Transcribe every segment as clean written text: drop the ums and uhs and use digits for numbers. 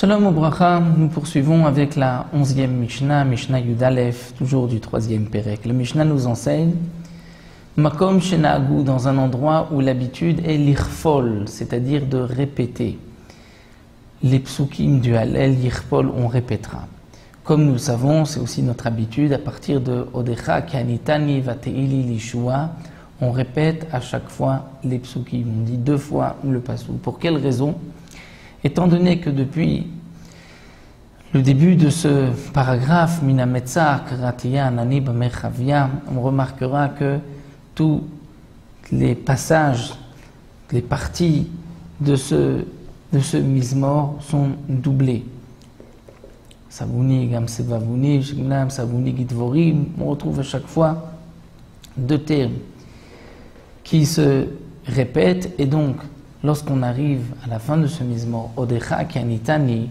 Shalom Obracha, nous poursuivons avec la 11e Mishnah, Mishnah Yud Aleph, toujours du 3e Perek. Le Mishnah nous enseigne Makom Shenagu, dans un endroit où l'habitude est l'irfol, c'est-à-dire de répéter. Les psukim du Hallel, l'irfol, on répétera. Comme nous le savons, c'est aussi notre habitude, à partir de Odecha Kanitani Vateili Lishua, on répète à chaque fois les psukim. On dit 2 fois le pasuk. Pour quelle raison? Étant donné que depuis le début de ce paragraphe, Minametsa, Karatiya, Anani, Bamechavia, on remarquera que tous les passages, les parties de ce Mizmor sont doublés. Savuni, Gam Sevavuni, Shiglam, Savuni, Gitvorim, on retrouve à chaque fois 2 termes qui se répètent et donc lorsqu'on arrive à la fin de ce Mizmor, Odecha Kanitani,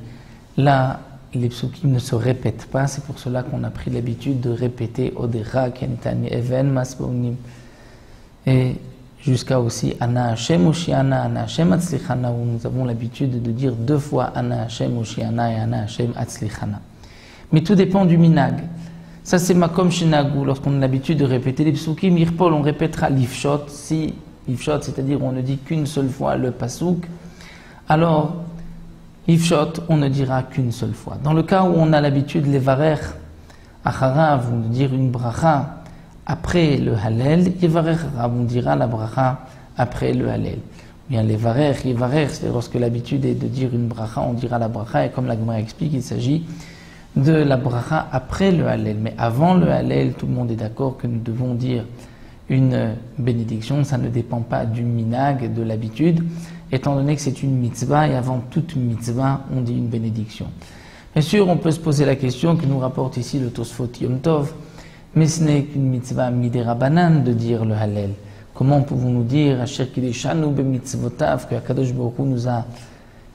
là, les psukim ne se répètent pas, c'est pour cela qu'on a pris l'habitude de répéter Odecha Kanitani, Even Masbonim, et jusqu'à aussi Ana Hashem Oshiana, Ana Hashem Atzlichana, où nous avons l'habitude de dire 2 fois Ana Hashem Oshiana et Ana Hashem Atzlichana. Mais tout dépend du minag. Ça c'est Makom Shenagu, lorsqu'on a l'habitude de répéter les psukim, Irpol, on répétera l'Ifshot, si Ifshot, c'est-à-dire on ne dit qu'une seule fois le pasuk, alors Ifshot, on ne dira qu'une seule fois. Dans le cas où on a l'habitude, les varer acharav, on dire une bracha après le Hallel, Yevarer acharav, on dira la bracha après le Hallel. Bien les varer, c'est lorsque l'habitude est de dire une bracha, on dira la bracha, et comme la Gemara explique, il s'agit de la bracha après le Hallel. Mais avant le Hallel, tout le monde est d'accord que nous devons dire une bénédiction, ça ne dépend pas du minag, de l'habitude, étant donné que c'est une mitzvah, et avant toute mitzvah, on dit une bénédiction. Bien sûr, on peut se poser la question que nous rapporte ici le Tosfot Yom Tov, mais ce n'est qu'une mitzvah midérabanan de dire le Hallel. Comment pouvons-nous dire Asher Kideshanu b'mitzvotav, que Akadosh Baruch Hu nous a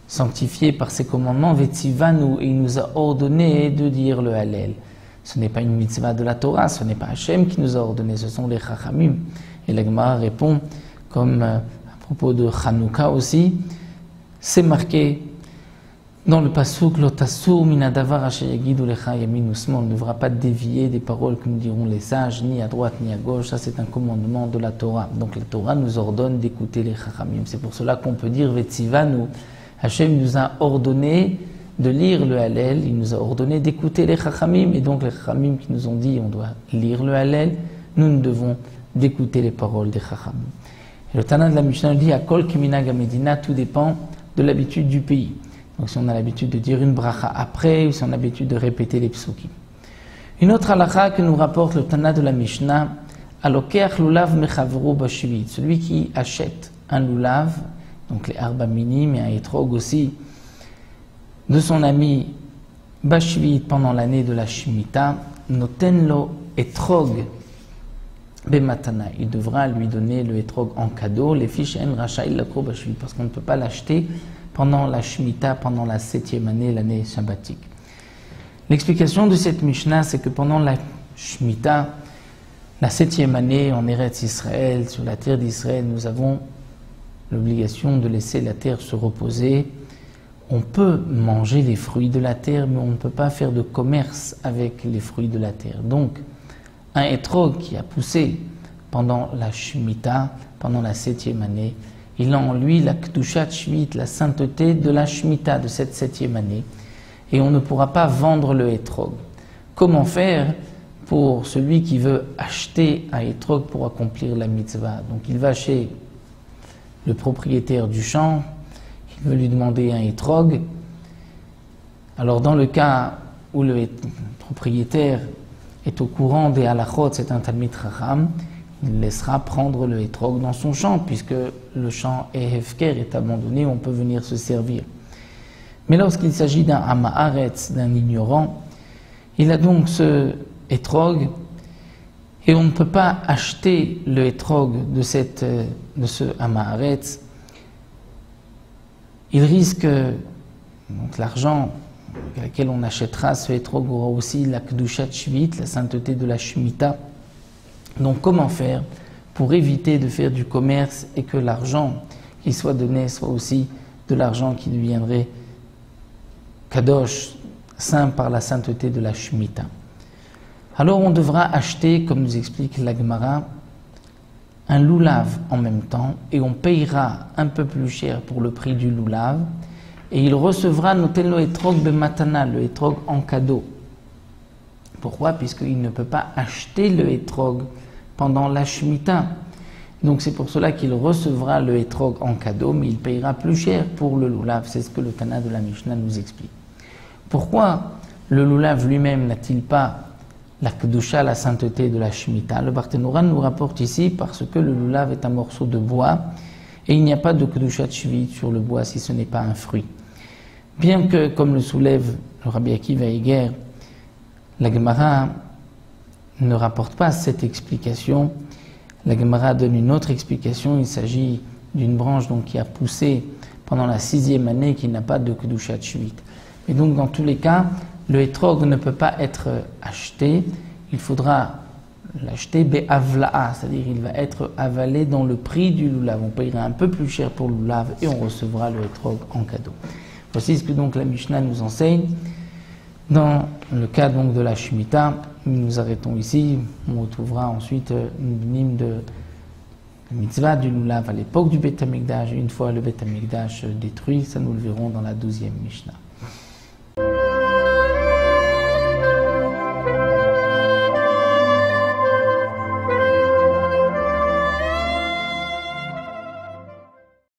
sanctifié par ses commandements, Vetzivanu, et il nous a ordonné de dire le Hallel. Ce n'est pas une mitzvah de la Torah, ce n'est pas Hachem qui nous a ordonné, ce sont les Chachamim. Et la Gemara répond, comme à propos de Chanukah aussi, c'est marqué dans le pasuk Lotasur minadavar asher yagidu lecha yamin usmol, on ne devra pas dévier des paroles que nous diront les sages, ni à droite ni à gauche, ça c'est un commandement de la Torah. Donc la Torah nous ordonne d'écouter les Chachamim. C'est pour cela qu'on peut dire Vetzivanu, Hachem nous a ordonné de lire le Hallel, il nous a ordonné d'écouter les Chachamim, et donc les Chachamim qui nous ont dit on doit lire le Hallel, nous devons d'écouter les paroles des Chachamim. Et le Tana de la Mishnah dit à Kol Keminag Medina, tout dépend de l'habitude du pays. Donc si on a l'habitude de dire une bracha après, ou si on a l'habitude de répéter les psukim. Une autre halakha que nous rapporte le Tana de la Mishnah, Alokeach lulav mechavro bashvit, celui qui achète un lulav, donc les arba minim et un etrog aussi, de son ami Bashvit pendant l'année de la Shemitah, Notenlo etrog bematana. Il devra lui donner le etrog en cadeau, les fiches en rachaïl lakro Bashvit, parce qu'on ne peut pas l'acheter pendant la Shemitah, pendant la 7e année, l'année shabbatique. L'explication de cette Mishnah, c'est que pendant la Shemitah, la 7e année en Eretz Israël, sur la terre d'Israël, nous avons l'obligation de laisser la terre se reposer. On peut manger les fruits de la terre, mais on ne peut pas faire de commerce avec les fruits de la terre. Donc, un etrog qui a poussé pendant la Shemitah, pendant la 7e année, il a en lui la Kedushat Shvit, la sainteté de la Shemitah, de cette 7e année, et on ne pourra pas vendre le etrog. Comment faire pour celui qui veut acheter un etrog pour accomplir la mitzvah? Donc, il va chez le propriétaire du champ, il veut lui demander un etrog. Alors dans le cas où le propriétaire est au courant des halachot, c'est un talmid chacham, il laissera prendre le etrog dans son champ, puisque le champ est hefker, est abandonné, on peut venir se servir. Mais lorsqu'il s'agit d'un hamaharetz, d'un ignorant, il a donc ce etrog, et on ne peut pas acheter le etrog de ce hamaharetz. Il risque, donc l'argent avec lequel on achètera ce etrog aura aussi la Kedushat Shvit, la sainteté de la Shemitah. Donc comment faire pour éviter de faire du commerce et que l'argent qui soit donné soit aussi de l'argent qui deviendrait kadosh, saint par la sainteté de la Shemitah. Alors on devra acheter, comme nous explique la Gemara, un loulav en même temps, et on payera un peu plus cher pour le prix du loulav, et il recevra notel lo etrog bematana, le etrog en cadeau. Pourquoi? Puisqu'il ne peut pas acheter le etrog pendant la Shemitah. Donc c'est pour cela qu'il recevra le etrog en cadeau, mais il payera plus cher pour le loulav. C'est ce que le Tana de la Mishnah nous explique. Pourquoi le loulav lui-même n'a-t-il pas la kedusha, la sainteté de la Shemitah? Le Barthénoran nous rapporte ici parce que le loulav est un morceau de bois et il n'y a pas de kedusha de shvit sur le bois si ce n'est pas un fruit. Bien que, comme le soulève le Rabbi Akiva Eger, la Gemara ne rapporte pas cette explication. La Gemara donne une autre explication. Il s'agit d'une branche donc, qui a poussé pendant la 6e année qui n'a pas de kedusha de shvit. Et donc dans tous les cas, le etrog ne peut pas être acheté. Il faudra l'acheter be'avla'a, c'est-à-dire il va être avalé dans le prix du loulav. On payera un peu plus cher pour le loulav et on recevra le etrog en cadeau. Voici ce que donc la Mishnah nous enseigne. Dans le cas donc de la Shemitah, nous nous arrêtons ici. On retrouvera ensuite une mime de mitzvah du loulav à l'époque du Beth Amikdash. Une fois le Beth Amikdash détruit, ça nous le verrons dans la 12e Mishnah.